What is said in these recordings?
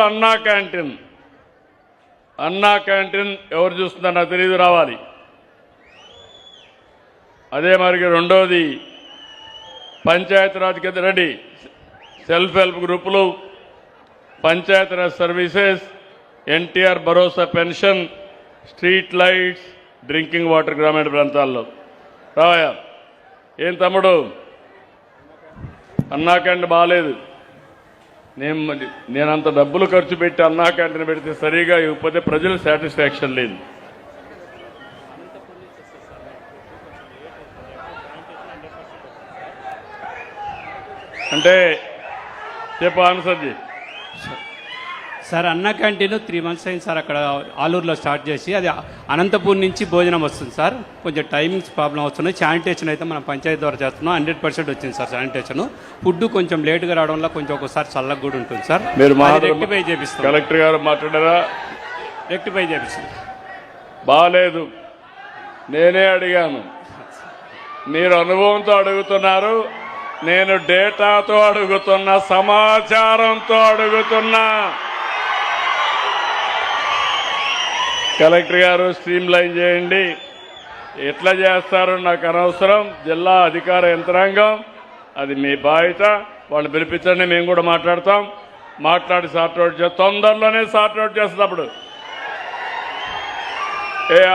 అన్నా క్యాంటీన్. అన్నా క్యాంటీన్ ఎవరు చూస్తున్నారు నాకు తెలియదు, రావాలి. అదే మరికి రెండోది పంచాయతీరాజ్ కింద రండి, సెల్ఫ్ హెల్ప్ గ్రూపులు, పంచాయతీరాజ్ సర్వీసెస్, ఎన్టీఆర్ భరోసా pension, street lights, drinking water గ్రామీణ ప్రాంతాల్లో రావయా. ఏం తమ్ముడు అన్నా క్యాంటీన్ బాగాలేదు. నేను అంత డబ్బులు ఖర్చు పెట్టి అన్నా క్యాంటీన్ పెడితే సరిగా ఇవ్వకపోతే ప్రజలు సాటిస్ఫాక్షన్ లేదు. అంటే చెప్పు ఆన్సర్జీ. సార్ అన్న క్యాంటీన్ 3 months అయింది సార్, అక్కడ ఆలూరులో స్టార్ట్ చేసి, అది అనంతపూర్ నుంచి భోజనం వస్తుంది సార్. కొంచెం టైమింగ్స్ ప్రాబ్లం వస్తున్నాయి. శానిటేషన్ అయితే మనం పంచాయతీ ద్వారా చేస్తున్నాం, 100% వచ్చింది సార్ శానిటేషన్. ఫుడ్ కొంచెం లేట్గా రావడం వల్ల కొంచెం ఒకసారి చల్లగా కూడా ఉంటుంది సార్. మీరు రెక్టిఫై చేపిస్తాం. కలెక్టర్ గారు మాట్లాడారా? రెక్టిఫై చేపిస్తాం. బాగాలేదు, నేనే అడిగాను, మీరు అనుభవంతో అడుగుతున్నారు, నేను డేటాతో అడుగుతున్నా, సమాచారంతో అడుగుతున్నా. కలెక్టర్ గారు స్ట్రీమ్ లైన్ చేయండి. ఎట్లా చేస్తారో నాకు అనవసరం. జిల్లా అధికార యంత్రాంగం అది మీ బాధ్యత. వాళ్ళు పిలిపించండి, మేము కూడా మాట్లాడతాం. మాట్లాడి సార్ట్అవుట్ చేస్తాం, తొందరలోనే సార్ట్అవుట్ చేస్తుంది. అప్పుడు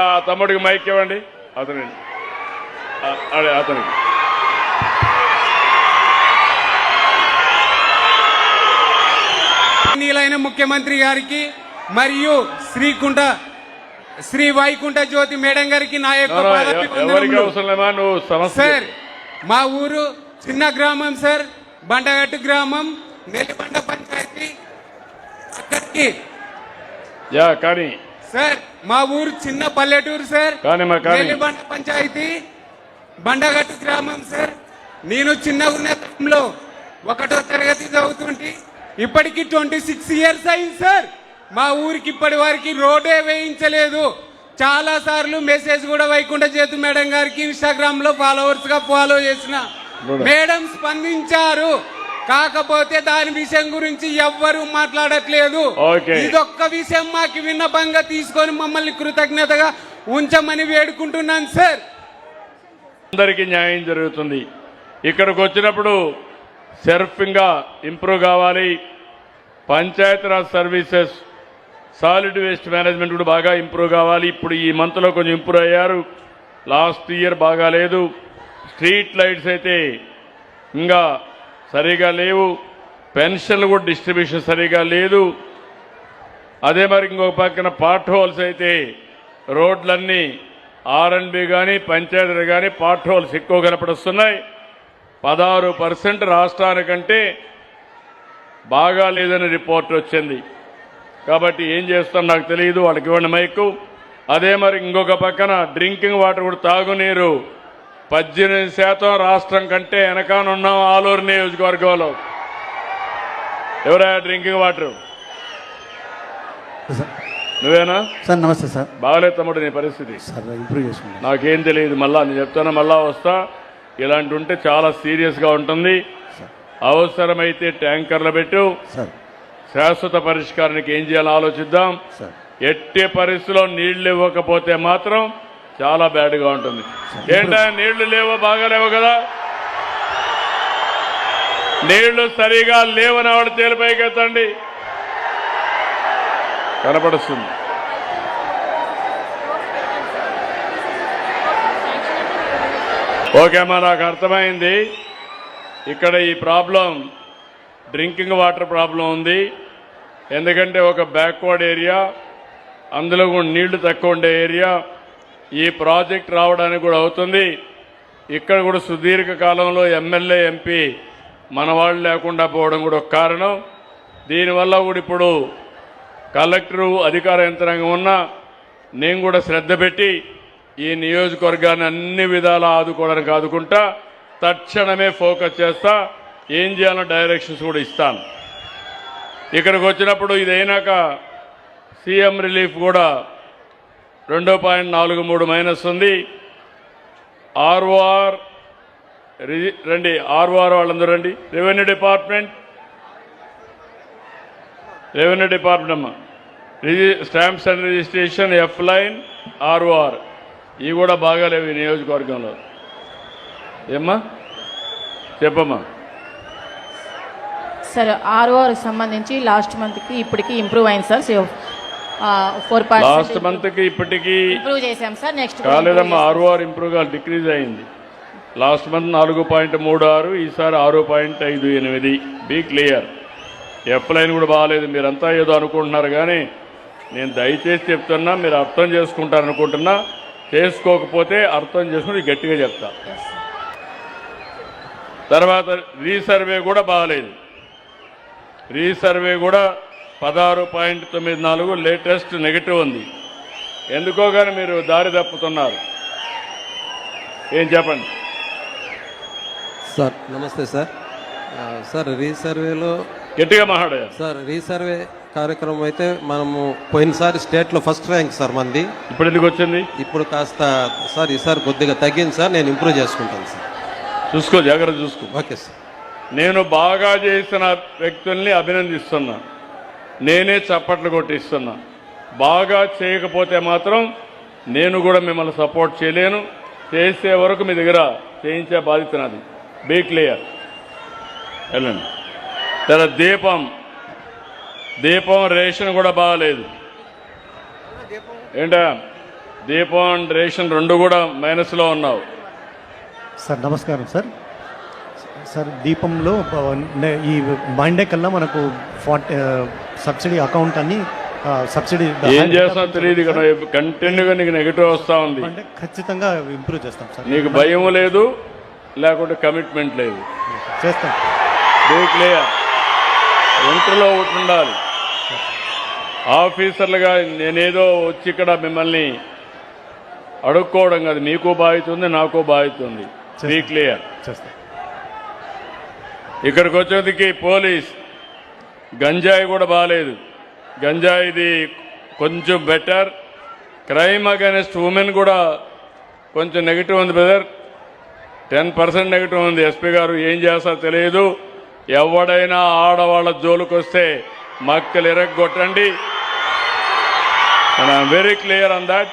ఆ తమ్ముడికి మైక్ ఇవ్వండి, అతనికి. నీలైన ముఖ్యమంత్రి గారికి మరియు శ్రీ వైకుంఠ జ్యోతి మేడం గారికి నా యొక్క సార్. మా ఊరు చిన్న గ్రామం సార్, బండగట్టు గ్రామం, నెల్లిబండ పంచాయతీ. అక్కడికి కానీ సార్ మా ఊరు చిన్న పల్లెటూరు సార్, నెల్లిబండ పంచాయతీ, బండగట్టు గ్రామం సార్. నేను చిన్న ఉన్నతంలో 1వ తరగతి చదువుతుంటే ఇప్పటికి 26 years అయింది సార్. మా ఊరికి ఇప్పటి వరకు రోడ్డే వేయించలేదు. చాలా సార్లు మెసేజ్ కూడా వైకుంఠ జ్యోతి మేడం గారికి ఇన్స్టాగ్రామ్ లో ఫాలోవర్స్ గా ఫాలో చేసిన మేడం స్పందించారు. కాకపోతే దాని విషయం గురించి ఎవ్వరూ మాట్లాడట్లేదు. ఇదొక్క విషయం మాకు విన్నపంగా తీసుకొని మమ్మల్ని కృతజ్ఞతగా ఉంచమని వేడుకుంటున్నాను సార్. అందరికీ న్యాయం జరుగుతుంది. ఇక్కడికి వచ్చినప్పుడు సర్ఫింగ్గా ఇంప్రూవ్ కావాలి. Panchayati Raj services, solid waste management కూడా బాగా ఇంప్రూవ్ కావాలి. ఇప్పుడు ఈ మంత్లో కొంచెం ఇంప్రూవ్ అయ్యారు, లాస్ట్ ఇయర్ బాగాలేదు. స్ట్రీట్ లైట్స్ అయితే ఇంకా సరిగా లేవు, పెన్షన్లు కూడా డిస్ట్రిబ్యూషన్ సరిగా లేదు. అదే మరి ఇంకొక పక్కన పార్ట్ హోల్స్ అయితే రోడ్లన్నీ R&B కానీ పంచాయతీలు కానీ పార్ట్ హోల్స్ ఎక్కువ కనపడుస్తున్నాయి. 16% రాష్ట్రానికంటే బాగా లేదని రిపోర్ట్ వచ్చింది. కాబట్టి ఏం చేస్తాం నాకు తెలియదు, వాళ్ళకి ఇవ్వండి మైకు. అదే మరి ఇంకొక పక్కన డ్రింకింగ్ వాటర్ కూడా, తాగునీరు 18% రాష్ట్రం కంటే వెనకానున్నాం. ఆలూరు నియోజకవర్గంలో ఎవరా డ్రింకింగ్ వాటర్? నువ్వేనా సార్? నమస్తే సార్. బాగలేదు తమ్ముడు నీ పరిస్థితి. నాకేం తెలియదు, మళ్ళా నేను చెప్తాను, మళ్ళా వస్తా. ఇలాంటి ఉంటే చాలా సీరియస్గా ఉంటుంది. అవసరమైతే ట్యాంకర్లు పెట్టు, శాశ్వత పరిష్కారానికి ఏం చేయాలో ఆలోచిద్దాం. ఎట్టి పరిస్థితిలో నీళ్లు ఇవ్వకపోతే మాత్రం చాలా బ్యాడ్గా ఉంటుంది. ఏంటా నీళ్లు లేవో, బాగాలేవు కదా? నీళ్లు సరిగా లేవని ఆవిడ తేలిపైకెత్తండి, కనపడుస్తుంది. ఓకే అమ్మా, నాకు అర్థమైంది. ఇక్కడ ఈ ప్రాబ్లం డ్రింకింగ్ వాటర్ ప్రాబ్లం ఉంది. ఎందుకంటే ఒక బ్యాక్వర్డ్ ఏరియా, అందులో కూడా నీళ్లు తక్కువ ఉండే ఏరియా. ఈ ప్రాజెక్ట్ రావడానికి కూడా అవుతుంది. ఇక్కడ కూడా సుదీర్ఘ కాలంలో ఎమ్మెల్యే ఎంపీ మన వాళ్ళు లేకుండా పోవడం కూడా ఒక కారణం. దీనివల్ల కూడా ఇప్పుడు కలెక్టరు అధికార యంత్రాంగం ఉన్నా నేను కూడా శ్రద్ధ పెట్టి ఈ నియోజకవర్గాన్ని అన్ని విధాలా ఆదుకోవడానికి ఆదుకుంటా, తక్షణమే ఫోకస్ చేస్తా, ఏం చేయాలో డైరెక్షన్స్ కూడా ఇస్తాను. ఇక్కడికి వచ్చినప్పుడు ఇదైనాక సీఎం రిలీఫ్ కూడా 2.43 మైనస్ ఉంది. ఆర్ఓఆర్ రండి, ఆర్ఓఆర్ వాళ్ళందరూ రండి. రెవెన్యూ డిపార్ట్మెంట్ రెవెన్యూ డిపార్ట్మెంట్ అమ్మా, stamps and registration, F line, ROR ఇవి కూడా బాగాలేవు ఈ నియోజకవర్గంలో. ఏమ్మా చెప్పమ్మా. సార్ ఆర్ఓఆర్కి సంబంధించి లాస్ట్ మంత్కి ఇప్పటికి ఇంప్రూవ్ అయింది సార్. 4% లాస్ట్ మంత్కి ఇప్పటికీ ఇంప్రూవ్ చేశాం సార్. నెక్స్ట్ కాలేదమ్మా, ఆర్ఓఆర్ ఇంప్రూవ్ కాదు, డిక్రీజ్ అయింది. లాస్ట్ మంత్ 4.36, ఈసారి 6.58. Be clear. ఎఫ్ లైన్ కూడా బాగాలేదు. మీరంతా ఏదో అనుకుంటున్నారు కానీ నేను దయచేసి చెప్తున్నా, మీరు అర్థం చేసుకుంటారనుకుంటున్నా. చేసుకోకపోతే అర్థం చేసుకుని గట్టిగా చెప్తా. తర్వాత రీసర్వే కూడా బాగాలేదు. రీసర్వే కూడా 16.94 లేటెస్ట్ నెగిటివ్ ఉంది. ఎందుకో కానీ మీరు దారి తప్పుతున్నారు. ఏం చెప్పండి సార్. నమస్తే సార్. సార్ రీసర్వేలో గట్టిగా మాట్లాడారు సార్. రీసర్వే కార్యక్రమం అయితే మనము పోయినసారి స్టేట్లో ఫస్ట్ ర్యాంక్ సార్ మంది. ఇప్పుడు ఎందుకు వచ్చింది? ఇప్పుడు కాస్త సార్ ఈసారి కొద్దిగా తగ్గింది సార్. నేను ఇంప్రూవ్ చేసుకుంటాను సార్. చూసుకో, జాగ్రత్త చూసుకో. Okay sir. నేను బాగా చేసిన వ్యక్తుల్ని అభినందిస్తున్నా, నేనే చప్పట్లు కొట్టిస్తున్నా. బాగా చేయకపోతే మాత్రం నేను కూడా మిమ్మల్ని సపోర్ట్ చేయలేను. చేసే వరకు మీ దగ్గర చేయించే బాధ్యత నాది. Be clear. వెళ్ళండి. తర్వాత దీపం రేషన్ కూడా బాగాలేదు. ఏంటా దీపం రేషన్ రెండు కూడా మైనస్లో ఉన్నావు. సార్ నమస్కారం సార్. సార్ దీపంలో ఈ మండే కల్లా మనకు సబ్సిడీ అకౌంట్ అని సబ్సిడీ ఏం చేస్తావు తెలియదు కదా, కంటిన్యూగా నీకు నెగిటివ్ వస్తూ ఉంది. అంటే ఖచ్చితంగా ఇంప్రూవ్ చేస్తాం సార్. నీకు భయం లేదు, లేకుంటే కమిట్మెంట్ లేదు. చేస్తాం. క్లియర్. ఒంటరిలో ఒకటి ఉండాలి. ఆఫీసర్లుగా నేనేదో వచ్చి ఇక్కడ మిమ్మల్ని అడుక్కోవడం కాదు. మీకు బాధ్యత ఉంది, నాకు బాధ్యత ఉంది. Be clear. చేస్తాం. ఇక్కడికి వచ్చేందుకు పోలీస్ గంజాయి కూడా బాగాలేదు. గంజాయిది కొంచెం బెటర్. క్రైమ్ అగైనెస్ట్ ఉమెన్ కూడా కొంచెం నెగిటివ్ ఉంది బ్రదర్. 10% నెగిటివ్ ఉంది. ఎస్పీ గారు ఏం చేస్తారో తెలియదు. ఎవడైనా ఆడవాళ్ళ జోలికి వస్తే మక్కలు ఎరగొట్టండి. I'm very clear on that.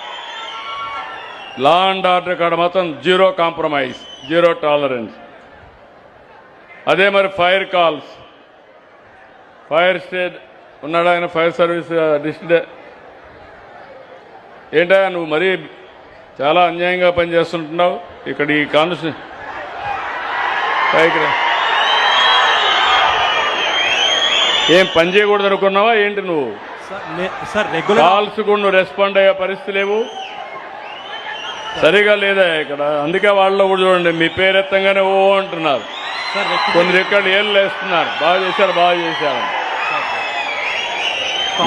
Law and order కాడ మాత్రం జీరో కాంప్రమైజ్, జీరో టాలరెన్స్. అదే మరి ఫైర్ కాల్స్, ఫైర్ స్టేట్ ఉన్నాడు ఆయన, ఫైర్ సర్వీస్ డిస్ట్రిక్ట్. ఏంటా నువ్వు మరీ చాలా అన్యాయంగా పనిచేస్తుంటున్నావు ఇక్కడ ఈ కాన్స్టిట్యూషన్. పైకి రా. ఏం పని చేయకూడదు అనుకున్నావా ఏంటి నువ్వు? సార్ రెగ్యులర్ కాల్స్ కూడా నువ్వు రెస్పాండ్ అయ్యే పరిస్థితి లేవు. సరిగా లేదా ఇక్కడ. అందుకే వాళ్ళలో కూడా చూడండి, మీ పేరెత్తంగానే ఓ అంటున్నారు. కొన్ని రికార్డు ఏళ్ళు వేస్తున్నారు. బాగా చేశారు, బాగా చేశారు.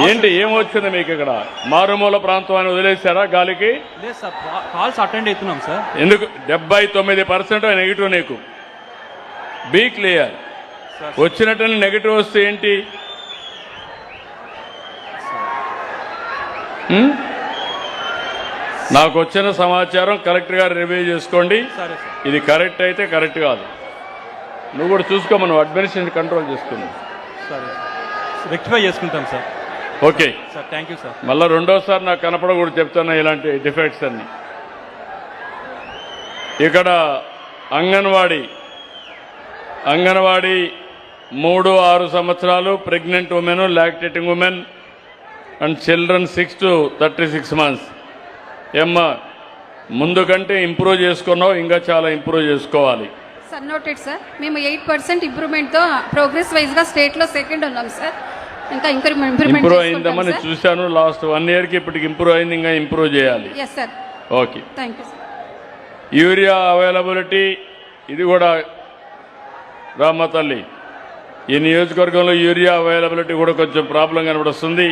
ఏంటి ఏమొచ్చింది మీకు ఇక్కడ? మారుమూల ప్రాంతం అని వదిలేశారా గాలికి? కాల్స్ అటెండ్ అవుతున్నాం సార్. ఎందుకు 79% నెగిటివ్ నీకు? Be clear. వచ్చినట్టు నెగిటివ్ వస్తే ఏంటి? నాకు వచ్చిన సమాచారం కలెక్టర్ గారు రివ్యూ చేసుకోండి. ఇది కరెక్ట్ అయితే కరెక్ట్ కాదు. నువ్వు కూడా చూసుకోమా, నువ్వు అడ్మినిస్ట్రేషన్ కంట్రోల్ చేసుకున్నావు. సరే, రెక్టిఫై చేసుకుంటాం sir. Okay sir, thank you sir. మళ్ళీ రెండోసారి నాకు కనపడకూడదు చెప్తున్నా ఇలాంటి డిఫెక్ట్స్ అన్ని. ఇక్కడ అంగన్వాడీ 3-6 సంవత్సరాలు pregnant women, lactating women and children 6 to 36 months. ఏమ్మా ముందు కంటే ఇంప్రూవ్ చేసుకున్నావు, ఇంకా చాలా ఇంప్రూవ్ చేసుకోవాలి. Sir noted sir. మేము 8% ఇంప్రూవ్మెంట్తో ప్రోగ్రెస్ వైజ్గా స్టేట్లో సెకండ్ ఉన్నాం సార్. ఇంకా ఇంప్రూవ్ అయిందమ్మని చూశాను. లాస్ట్ 1 yearకి ఇప్పటికి ఇంప్రూవ్ అయింది, ఇంకా ఇంప్రూవ్ చేయాలి. Yes sir. Okay, thank you sir. Urea availability ఇది కూడా రామ్మ తల్లి, ఈ నియోజకవర్గంలో యూరియా అవైలబిలిటీ కూడా కొంచెం ప్రాబ్లం కనబడుస్తుంది.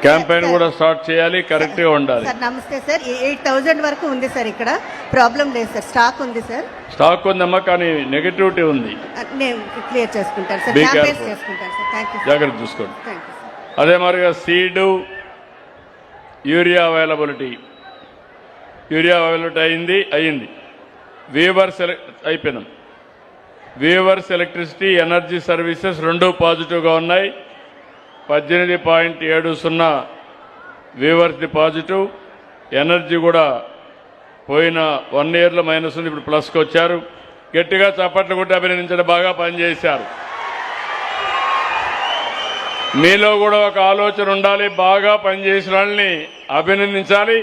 క్యాంపెయిన్ కూడా స్టార్ట్ చేయాలి, కరెక్ట్గా ఉండాలి. సార్ నమస్తే సార్. 8,000 వరకు ఉంది సార్. ఇక్కడ ప్రాబ్లం లేదు సార్. స్టాక్ ఉంది సార్. స్టాక్ ఉందమ్మా, కానీ నెగటివిటీ ఉంది. నేను క్లియర్ చేసుకుంటాను సార్. Be campaign careful. చేసుకుంటాను సార్. Thank you. జాగ్రత్త చూసుకోండి. Thank you sir. అదే మరిగా సీడు యూరియా అవైలబిలిటీ అయింది. వీవర్ అయిపోయినాం. వీవర్స్ ఎలక్ట్రిసిటీ ఎనర్జీ సర్వీసెస్ రెండు పాజిటివ్గా ఉన్నాయి. 18.70 వీవర్స్ది పాజిటివ్. ఎనర్జీ కూడా పోయిన 1 ఇయర్లో మైనస్ ఉంది, ఇప్పుడు ప్లస్కి వచ్చారు. గట్టిగా చప్పట్లు కొట్టి అభినందించడం, బాగా పనిచేశారు. మీలో కూడా ఒక ఆలోచన ఉండాలి, బాగా పనిచేసిన వాళ్ళని అభినందించాలి.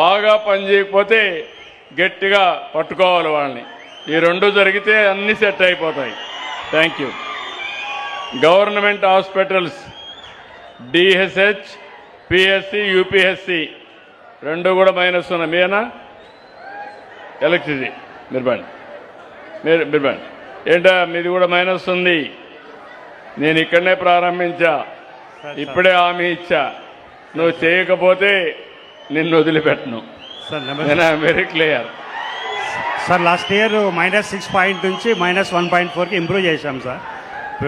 బాగా పనిచేయకపోతే గట్టిగా పట్టుకోవాలి వాళ్ళని. ఈ రెండు జరిగితే అన్ని సెట్ అయిపోతాయి. Thank you. Government hospitals DHH, PHC, UPHC రెండు కూడా మైనస్ ఉన్నాయి. మీనా ఎలక్ట్రిసిటీ మీరు బండి ఏంటా మీది కూడా మైనస్ ఉంది. నేను ఇక్కడనే ప్రారంభించా, ఇప్పుడే హామీ ఇచ్చా, నువ్వు చేయకపోతే నిన్ను వదిలిపెట్టను. సార్ నేను very clear. Sir last year -6 నుంచి -1.4కి ఇంప్రూవ్ చేశాం సార్.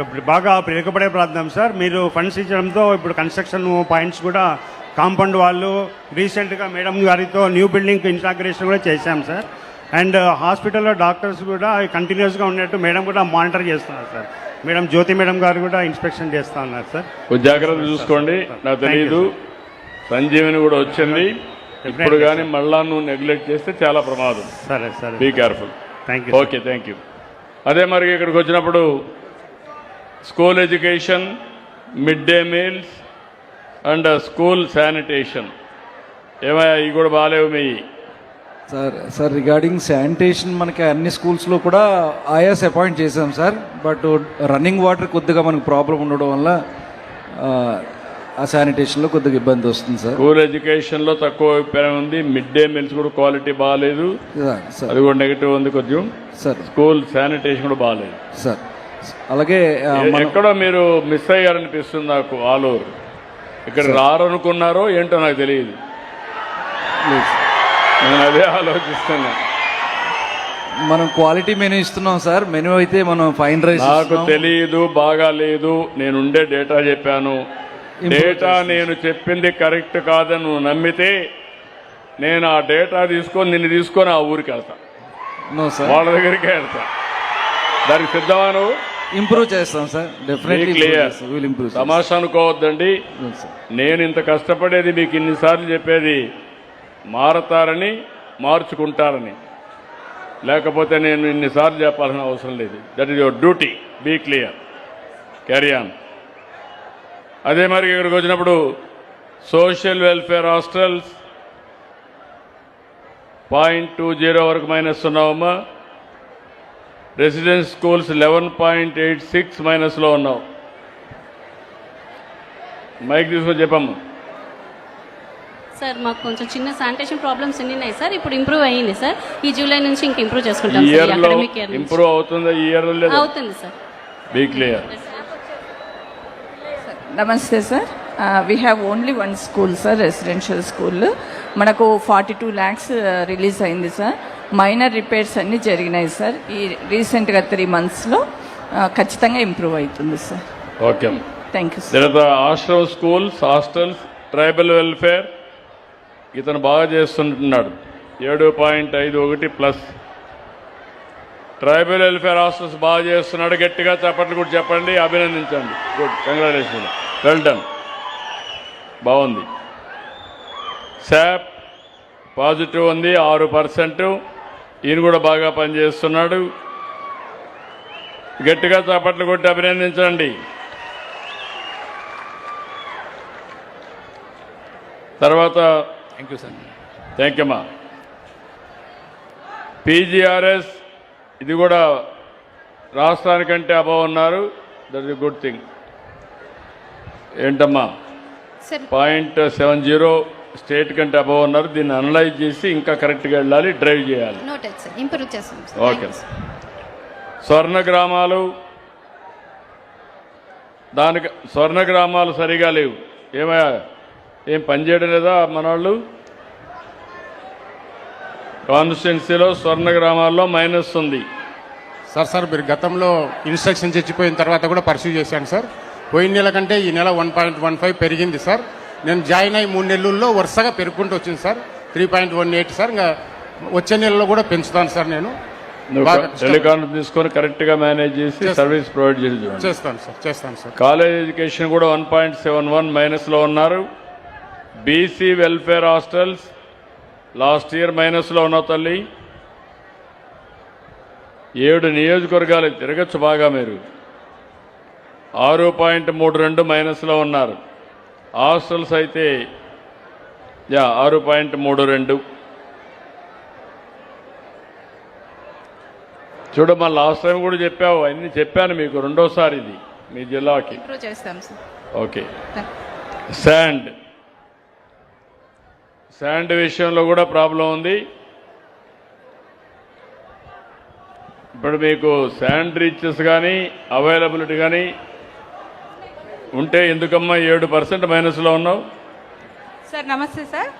ఇప్పుడు బాగా వెనుకబడే ప్రాంతం సార్. మీరు ఫండ్స్ ఇచ్చడంతో ఇప్పుడు కన్స్ట్రక్షన్ పాయింట్స్ కూడా కాంపౌండ్ వాళ్ళు రీసెంట్గా మేడం గారితో న్యూ బిల్డింగ్ ఇన్స్టాగ్రేషన్ కూడా చేశాం సార్. అండ్ హాస్పిటల్లో డాక్టర్స్ కూడా కంటిన్యూస్గా ఉన్నట్టు మేడం కూడా మానిటర్ చేస్తున్నారు సార్. మేడం జ్యోతి మేడం గారు కూడా ఇన్స్పెక్షన్ చేస్తూ ఉన్నారు సార్. జాగ్రత్త చూసుకోండి. నాకు తెలియదు, సంజీవిని కూడా వచ్చింది ఇప్పుడు, కానీ మళ్ళా నువ్వు నెగ్లెక్ట్ చేస్తే చాలా ప్రమాదం. సరే సరే, be careful. Thank you. Okay, thank you. అదే మరి ఇక్కడికి వచ్చినప్పుడు school education, mid day meals and school sanitation ఏమయ్యా, ఇవి కూడా బాగాలేవు మీ? సార్ రిగార్డింగ్ శానిటేషన్ మనకి అన్ని స్కూల్స్లో కూడా ఆయాస్ అపాయింట్ చేశాం సార్. బట్ రన్నింగ్ వాటర్ కొద్దిగా మనకు ప్రాబ్లం ఉండడం వల్ల ఆ శానిటేషన్లో కొద్దిగా ఇబ్బంది వస్తుంది సార్. స్కూల్ ఎడ్యుకేషన్లో తక్కువ అభిప్రాయం ఉంది. మిడ్ డే మీల్స్ కూడా క్వాలిటీ బాగాలేదు, అది కూడా నెగిటివ్ ఉంది కొంచెం సార్. స్కూల్ శానిటేషన్ కూడా బాగాలేదు సార్. అలాగే ఎక్కడో మీరు మిస్ అయ్యారనిపిస్తుంది నాకు. ఆలూరు ఇక్కడ రారనుకున్నారో ఏంటో నాకు తెలియదు, నేను అదే ఆలోచిస్తున్నా. మనం క్వాలిటీ మెనూ ఇస్తున్నాం సార్. మెనూ అయితే మనం ఫైన్ రైస్ నాకు తెలియదు, బాగా లేదు. నేను ఉండే డేటా చెప్పాను. డేటా నేను చెప్పింది కరెక్ట్ కాదని నువ్వు నమ్మితే నేను ఆ డేటా నిన్ను తీసుకొని ఆ ఊరికి వెళ్తా, వాళ్ళ దగ్గరికి వెళ్తా. దానికి సిద్ధమా నువ్వు? ఇంప్రూవ్ చేస్తాం సార్, డెఫినెట్లీ క్లియర్. ఇంప్రూవ్. తమాషా అనుకోవద్దండి. నేను ఇంత కష్టపడేది మీకు ఇన్నిసార్లు చెప్పేది మారతారని, మార్చుకుంటారని, లేకపోతే నేను ఇన్నిసార్లు చెప్పాల్సిన అవసరం లేదు. That is your duty. Be clear, carry on. అదే మరి ఇక్కడికి వచ్చినప్పుడు సోషల్ వెల్ఫేర్ హాస్టల్స్ 0.20 వరకు మైనస్ ఉన్నావమ్మా. రెసిడెన్స్ స్కూల్స్ 11.86 మైనస్లో ఉన్నావు. మైక్ తీసుకొని చెప్పమ్మా. సార్ మాకు కొంచెం చిన్న శానిటేషన్ ప్రాబ్లమ్స్ ఉన్నాయి సార్. ఇప్పుడు ఇంప్రూవ్ అయ్యింది సార్. ఈ జూలై నుంచి ఇంక ఇంప్రూవ్ చేసుకుంటాం. ఈ ఇయర్ లో ఇంప్రూవ్ అవుతుందా? ఈ ఇయర్ లో అవుతుంది సార్. Be clear. నమస్తే sir. We have only one school sir, residential school. మనకు 42 lakhs రిలీజ్ అయింది సార్. మైనర్ రిపేర్స్ అన్నీ జరిగినాయి సార్. ఈ రీసెంట్గా 3 monthsలో ఖచ్చితంగా ఇంప్రూవ్ అవుతుంది sir. Okay, thank you sir. Ashram schools, hostels, tribal welfare ఇతను బాగా చేస్తుంటున్నాడు. 7.51 ప్లస్. ట్రైబల్ వెల్ఫేర్ హాస్టల్స్ బాగా చేస్తున్నాడు. గట్టిగా చప్పట్లు కూడా చెప్పండి, అభినందించండి. గుడ్, కంగ్రాచులేషన్, వెల్ డన్, బాగుంది. శాప్ పాజిటివ్ ఉంది 6%. ఈయన కూడా బాగా పనిచేస్తున్నాడు. గట్టిగా చప్పట్లు కొట్టి అభినందించండి. తర్వాత thank you sir. Thank you అమ్మా. పీజీఆర్ఎస్ ఇది కూడా రాష్ట్రానికంటే అబవ్ ఉన్నారు. That is good thing. ఏంటమ్మా 0.70 స్టేట్ కంటే అబవ్ ఉన్నారు. దీన్ని అనలైజ్ చేసి ఇంకా కరెక్ట్గా వెళ్ళాలి, డ్రైవ్ చేయాలి. ఇంప్రూవ్ చేస్తాం. ఓకే. స్వర్ణ గ్రామాలు, దానికి స్వర్ణ గ్రామాలు సరిగా లేవు. ఏమయ్యా, ఏం పనిచేయడం లేదా మన వాళ్ళు? కాన్స్టిట్యున్సీలో స్వర్ణ గ్రామాల్లో మైనస్ ఉంది. సార్ మీరు గతంలో ఇన్స్ట్రక్షన్స్ ఇచ్చిపోయిన తర్వాత కూడా పర్సూ చేశాను సార్. పోయిన నెల కంటే ఈ నెల 1.15 పెరిగింది సార్. నేను జాయిన్ అయ్యి 3 నెలల్లో వరుసగా పెరుగుకుంటూ వచ్చింది సార్. 3.18 సార్. ఇంకా వచ్చే నెలలో కూడా పెంచుతాను సార్ నేను. టెలికాన్ తీసుకొని కరెక్ట్ గా మేనేజ్ చేసి సర్వీస్ ప్రొవైడ్ చేసి చూడండి. చేస్తాను సార్. కాలేజ్ ఎడ్యుకేషన్ కూడా 1.71 మైనస్ లో ఉన్నారు. BC welfare hostels last year minus లో ఉన్నావు తల్లి. 7 నియోజకవర్గాలు తిరగచ్చు బాగా మీరు. 6.32 మైనస్ లో ఉన్నారు. హాస్టల్స్ అయితే 6.32. చూడమ్మా, లాస్ట్ టైం కూడా చెప్పావు, అన్ని చెప్పాను మీకు, రెండోసారి ఇది మీ జిల్లాకి. ఇంప్రూవ్ చేస్తాం సార్. ఓకే. శాండ్ విషయంలో కూడా ప్రాబ్లం ఉంది. ఇప్పుడు మీకు శాండ్ రీచెస్ కానీ అవైలబిలిటీ కానీ ఉంటే ఎందుకమ్మా 7% మైనస్లో ఉన్నావు? సార్ నమస్తే సార్.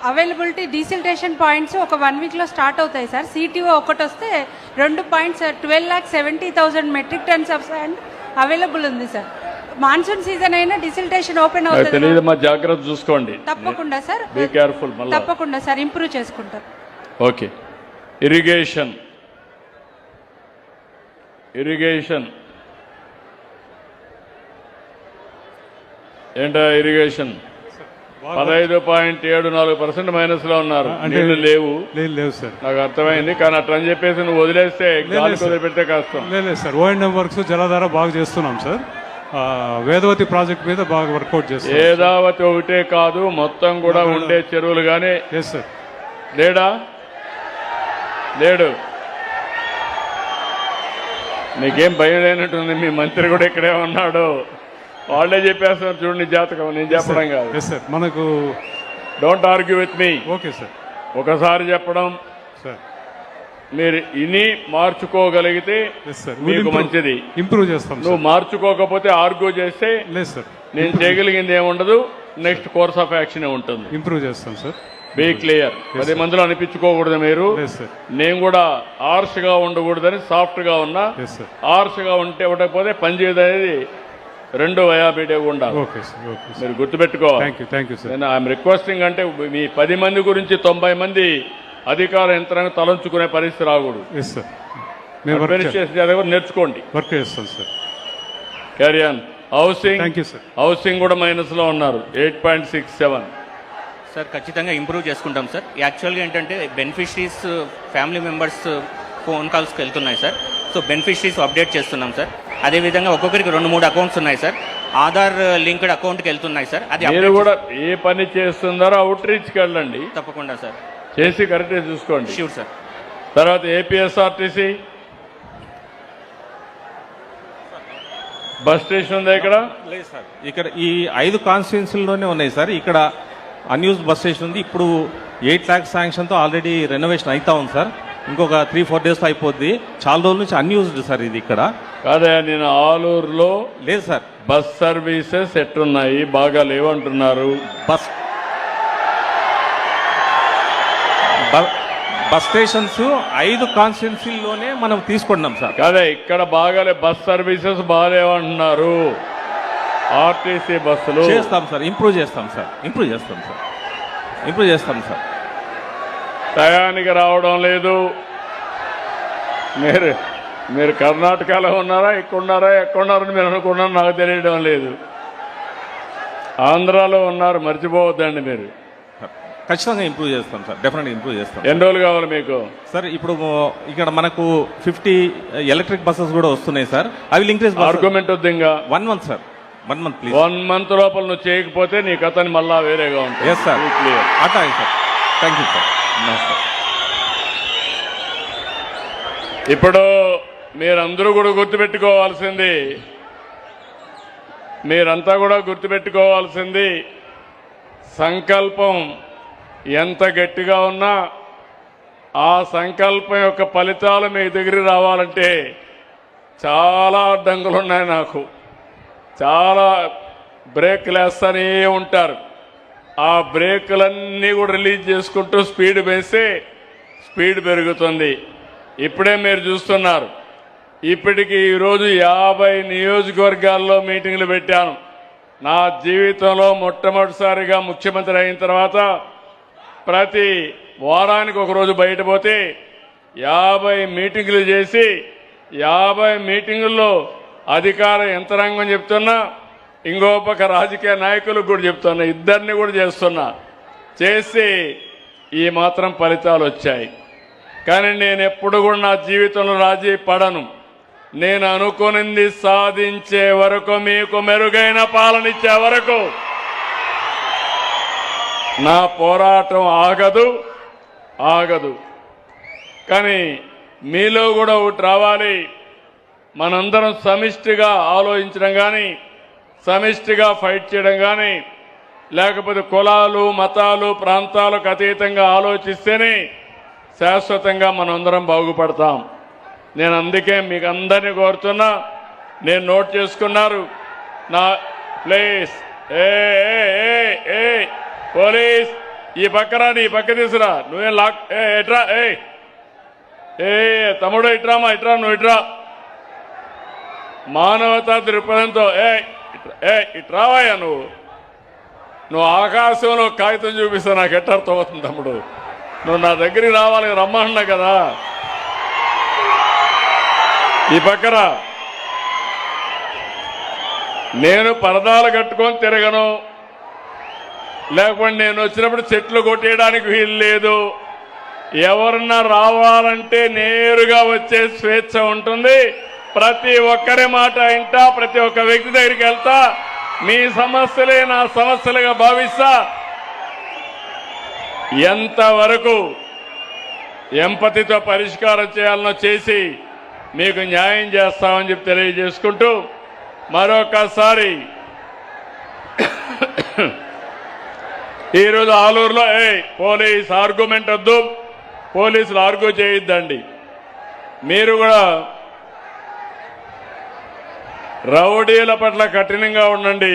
అవైలబిలిటీ డీసిల్టేషన్ పాయింట్స్ ఒక 1 వీక్లో స్టార్ట్ అవుతాయి సార్. సిటీఓ ఒకటి వస్తే 2 points 12,70,000 metric tons of sand available ఉంది సార్. మాన్సూన్ సీజన్ అయినా డిసిల్టేషన్ ఓపెన్ అవుతుంది. తెలియదమ్మా, జాగ్రత్త చూసుకోండి. తప్పకుండా సార్, బీ కేర్ఫుల్. తప్పకుండా సార్, ఇంప్రూవ్ చేసుకుంటారు. ఓకే. ఇరిగేషన్ ఏంటా? ఇరిగేషన్ 15.74% మైనస్ లో ఉన్నారు. నీళ్లు లేవు సార్. నాకు అర్థమైంది, కానీ అట్లా అని చెప్పేసి నువ్వు వదిలేస్తే గాలికి వదిలిపెడితే కష్టం. లేదు సార్, ఓఎండ్ఎం వర్క్స్ జలధార బాగా చేస్తున్నాం సార్. వేదవతి ప్రాజెక్ట్ మీద బాగా వర్కౌట్ చేస్తాం. వేదావతి ఒకటే కాదు, మొత్తం కూడా ఉండే చెరువులు గానే. సార్. లేడు. నీకేం భయం లేనట్టుంది. మీ మంత్రి కూడా ఇక్కడే ఉన్నాడు, వాళ్ళే చెప్పేస్తున్నారు. చూడండి జాతకం, నేను చెప్పడం కాదు. మనకు don't argue with me. Okay sir. ఒకసారి చెప్పడం సార్, మీరు ఇని మార్చుకోగలిగితే మీకు మంచిది. ఇంప్రూవ్ చేస్తాం. నువ్వు మార్చుకోకపోతే ఆర్గ్యూ చేస్తే లేదు సార్, నేను చేయగలిగింది ఏముండదు. నెక్స్ట్ కోర్స్ ఆఫ్ యాక్షన్ ఉంటుంది. ఇంప్రూవ్ చేస్తాం సార్. Be clear. 10 మందిలో అనిపించుకోకూడదు మీరు. నేను కూడా ఆర్ష్ గా ఉండకూడదని సాఫ్ట్ గా ఉన్నా. ఆర్ష్ గా ఉంటే ఉండకపోతే పని చేయదు అనేది 2 వయాబీడే ఉండాలి. మీరు గుర్తుపెట్టుకోవాలి. నేను ఐఎమ్ రిక్వెస్టింగ్, అంటే మీ 10 మంది గురించి 90 మంది అధికార యంత్రాంగం తలంచుకునే పరిస్థితి రాకూడదు. నేర్చుకోండి. వర్క్ చేస్తాం సార్. Carry on. హౌసింగ్ కూడా మైనస్ లో ఉన్నారు. 8.67. సార్ ఖచ్చితంగా ఇంప్రూవ్ చేసుకుంటాం సార్. యాక్చువల్గా ఏంటంటే బెనిఫిషరీస్ ఫ్యామిలీ మెంబర్స్ ఫోన్ కాల్స్కి వెళ్తున్నాయి సార్. సో బెనిఫిషరీస్ అప్డేట్ చేస్తున్నాం సార్. అదేవిధంగా ఒక్కొక్కరికి 2-3 అకౌంట్స్ ఉన్నాయి సార్. ఆధార్ లింక్డ్ అకౌంట్కి వెళ్తున్నాయి సార్. అది మీరు కూడా ఏ పని చేస్తున్నారో అవుట్ రీచ్కి వెళ్ళండి. తప్పకుండా సార్, చేసి కరెక్ట్గా చూసుకోండి. Sure sir. తర్వాత ఏపీఎస్ఆర్టీసీ బస్ స్టేషన్ ఉందా ఇక్కడ? లేదు సార్, ఇక్కడ ఈ 5 కాన్స్టిట్యున్సీల్లోనే ఉన్నాయి సార్. ఇక్కడ అన్యూజ్డ్ బస్ స్టేషన్ ఉంది. ఇప్పుడు 8 lakhs శాంక్షన్తో ఆల్రెడీ రెనోవేషన్ అవుతా ఉంది సార్. ఇంకొక 3-4 days అయిపోద్ది. చాలా రోజుల నుంచి అన్యూజ్డ్ సార్ ఇది. ఇక్కడ కాదా, నేను ఆలూరులో లేదు సార్. Bus services ఎట్టున్నాయి? బాగా లేవంటున్నారు. బస్ స్టేషన్స్ 5 కాన్స్టిట్యున్సీల్లోనే మనం తీసుకున్నాం సార్. కాదే, ఇక్కడ బాగాలే, బస్ సర్వీసెస్ బాగాలేవంటున్నారు. ఆర్టీసీ బస్సులు చేస్తాం సార్, ఇంప్రూవ్ చేస్తాం సార్. టయానికి రావడం లేదు. మీరు కర్ణాటకలో ఉన్నారా, ఎక్కడున్నారని మీరు అనుకున్నారని నాకు తెలియడం లేదు. ఆంధ్రాలో ఉన్నారు, మర్చిపోవద్దండి మీరు. ఖచ్చితంగా ఇంప్రూవ్ చేస్తాం సార్. డెఫినెట్గా ఇంప్రూవ్ చేస్తాం. ఎన్ని రోజులు కావాలి మీకు సార్? ఇప్పుడు ఇక్కడ మనకు 50 ఎలక్ట్రిక్ బస్సెస్ కూడా వస్తున్నాయి సార్. అవి ఇంక్రీజ్. ఆర్గ్యుమెంట్ వద్దు. ఇంకా 1 month sir. 1 month please. 1 month లోపల నువ్వు చేయకపోతే నీ కథని మళ్ళా వేరేగా ఉంటుంది. Yes sir, clear. అట్లాగే సార్. Thank you sir. ఇప్పుడు మీరందరూ కూడా గుర్తుపెట్టుకోవాల్సింది, సంకల్పం ఎంత గట్టిగా ఉన్నా ఆ సంకల్పం యొక్క ఫలితాలు మీ దగ్గరికి రావాలంటే చాలా అడ్డంకులు ఉన్నాయి. నాకు చాలా బ్రేక్లు వేస్తూనే ఉంటారు. ఆ బ్రేకులన్నీ కూడా రిలీజ్ చేసుకుంటూ స్పీడ్ వేస్తే స్పీడ్ పెరుగుతుంది. ఇప్పుడే మీరు చూస్తున్నారు. ఇప్పటికి ఈరోజు 50 నియోజకవర్గాల్లో మీటింగ్లు పెట్టాను. నా జీవితంలో మొట్టమొదటిసారిగా ముఖ్యమంత్రి అయిన తర్వాత ప్రతి వారానికి ఒకరోజు బయట పోతే 50 మీటింగులు చేసి 50 మీటింగుల్లో అధికార యంత్రాంగం చెప్తున్నా, ఇంకో పక్క రాజకీయ నాయకులకు కూడా చెప్తున్నా, ఇద్దరిని కూడా చేస్తున్నా. చేసి ఈ మాత్రం ఫలితాలు వచ్చాయి. కానీ నేను ఎప్పుడు కూడా నా జీవితంలో రాజీ పడను. నేను అనుకునింది సాధించే వరకు, మీకు మెరుగైన పాలన ఇచ్చే వరకు నా పోరాటం ఆగదు. కానీ మీలో కూడా ఒకటి రావాలి. మనందరం సమిష్టిగా ఆలోచించడం కానీ, సమిష్టిగా ఫైట్ చేయడం కానీ, లేకపోతే కులాలు, మతాలు, ప్రాంతాలకు అతీతంగా ఆలోచిస్తేనే శాశ్వతంగా మనందరం బాగుపడతాం. నేను అందుకే మీకు అందరినీ కోరుతున్నా, నేను నోట్ చేసుకున్నారు నా ప్లేస్. పోలీస్ ఈ పక్కరా, నీ పక్క తీసురా, నువ్వేం లాక్. ఎట్రా తమ్ముడు, ఇట్రామా, ఇట్రా, నువ్వు ఇట్రా. మానవతా దృక్పథంతో ఇట్రావయ్యా. నువ్వు ఆకాశంలో కాగితం చూపిస్తే నాకు ఎట్టర్థం అవుతుంది తమ్ముడు. నువ్వు నా దగ్గరికి రావాలి, రమ్మన్నా కదా. ఈ పక్కరా. నేను పరదాలు కట్టుకొని తిరగను, లేకపోతే నేను వచ్చినప్పుడు చెట్లు కొట్టేయడానికి వీలు లేదు. ఎవరన్నా రావాలంటే నేరుగా వచ్చే స్వేచ్ఛ ఉంటుంది. ప్రతి ఒక్కరి మాట వింటా, ప్రతి ఒక్క వ్యక్తి దగ్గరికి వెళ్తా. మీ సమస్యలే నా సమస్యలుగా భావిస్తా. ఎంతవరకు ఎంపతితో పరిష్కారం చేయాలనో చేసి మీకు న్యాయం చేస్తామని చెప్పి తెలియజేసుకుంటూ మరొకసారి ఈరోజు ఆలూరులో పోలీస్ ఆర్గ్యుమెంట్ వద్దు, పోలీసులు ఆర్గ్యూ చేయొద్దండి. మీరు కూడా రౌడీల పట్ల కఠినంగా ఉండండి,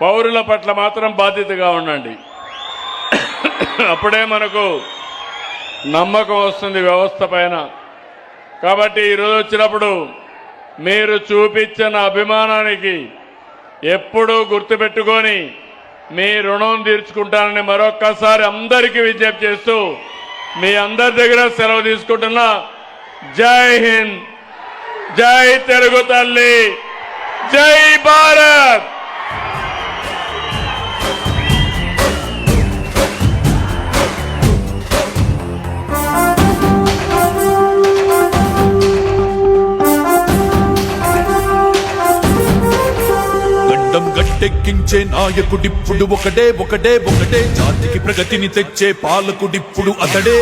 పౌరుల పట్ల మాత్రం బాధ్యతగా ఉండండి. అప్పుడే మనకు నమ్మకం వస్తుంది వ్యవస్థ పైన. కాబట్టి ఈరోజు వచ్చినప్పుడు మీరు చూపించిన అభిమానానికి ఎప్పుడూ గుర్తుపెట్టుకొని మీ రుణం తీర్చుకుంటానని మరొక్కసారి అందరికీ విజ్ఞప్తి చేస్తూ మీ అందరి దగ్గర సెలవు తీసుకుంటున్నా. జై హింద్, జై తెలుగు తల్లి, జై భారత్. గట్టెక్కించే నాయకుడిప్పుడు ఒకడే జాతికి ప్రగతిని తెచ్చే పాలకుడిప్పుడు అతడే